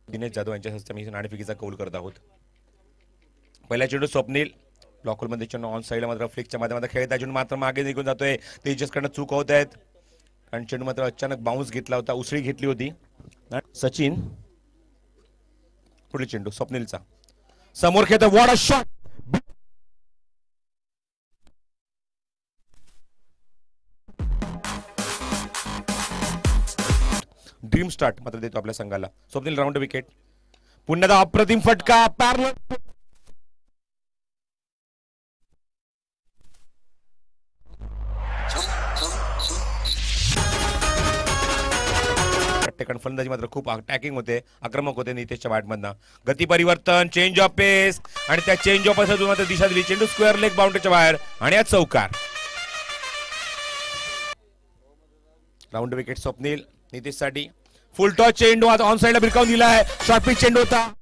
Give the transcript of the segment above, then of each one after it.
दिनेश जाधव यांच्या हस्ते मी नाणेफेकीचा कौल करत आहोत. पहिला चेंडू स्वप्नील ब्लॉकमध्ये चेंडू ऑन साईडला मात्र फ्लिकच्या माध्यमात खेळत चेंडू मात्र मागे निघून जातोय. तेजसकडनं चूक होत आहेत आणि चेंडू मात्र अचानक बाउन्स घेतला होता, उसळी घेतली होती. सचिन पुढील चेंडू स्वप्नीलचा समोर खेळतो. What a shot. Dream start मात्र देतो आपल्या संघाला. Swapnil round wicket. पुन्हा अप्रतिम फटका पॅरलल फलंदाजी मात्र खूप अटॅकिंग होते, आक्रमक होते नितेशच्या बॅटमधनं. गती परिवर्तन, चेंज ऑफ पेस आणि त्या चेंज ऑफ पेस मात्र दिशा दिली. चेंडू स्क्वेअर लेग बाउंड्रीच्या बाहेर आणि आज चौकार. राऊंड विकेट स्वप्नील नितेशसाठी. फुल टॉस चेंडू आज ऑन साइडला भिरकावून दिला आहे. शॉर्ट पिच चेंडू होता.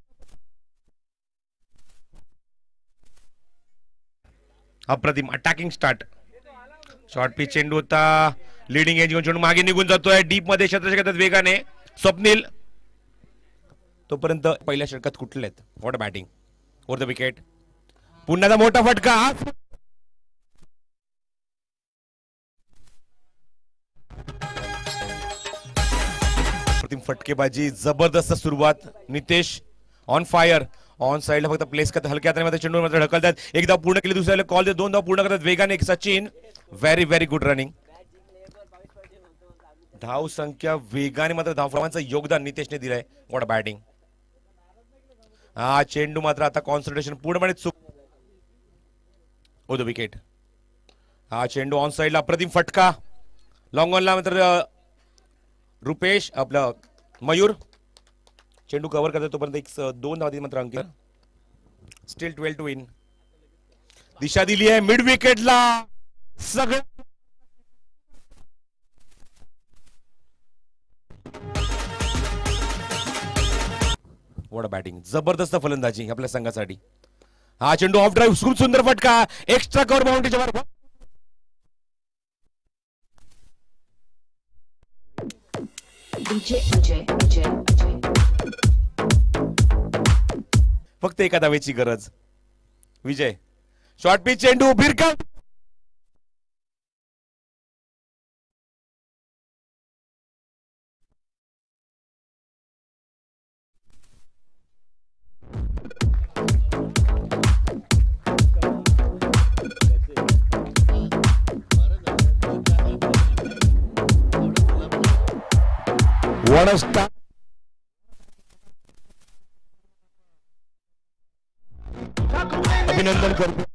अप्रतिम अटॅकिंग स्टार्ट. शॉर्ट पिच चेंडू होता. लीडिंग एज घेऊन चेंडू मागे निघून जातोय डीप मध्ये क्षेत्ररक्षकात वेगाने. स्वप्नील तोपर्यंत पहिल्या षटकात कुठलेत. What batting over the wicket. पुन्हा मोठा फटका. फटकेबाजी जबरदस्त सुरुवात. Nitesh on fire. ऑन साइडला फक्त प्लेस करतात हलक्या हाताने चेंडू मात्र ढकलतात. एक धाव पूर्ण केली, दुसऱ्याला कॉल देत 2 धाव पूर्ण करतात वेगाने. Sachin very very good running. धाव संख्या वेगाने मात्र धावफलकांचं योगदान नितेशने दिलंय. What batting. हा चेंडू मात्र आता कॉन्सन्ट्रेशन पूर्णपणे चूक. ओ द विकेट. हा चेंडू ऑन साइडला अप्रतिम फटका. लॉंग ऑनला मात्र रुपेश आपला मयूर चेंडू कव्हर करतो तोपर्यंत 2 धावा मात्र अंकित. Still 12 to win. दिशा दिली आहे मिड विकेटला. सगळं व्हॉट बॅटिंग. जबरदस्त फलंदाजी आपल्या संघासाठी. हा चेंडू ऑफ ड्राईव्ह खूप सुंदर फटका. एक्स्ट्रा कव्हर बाउंड्रीच्या वर. फक्त एका धावेची गरज. विजय शॉर्ट पिच चेंडू भिरका. What a start. अभिनंदन करतो.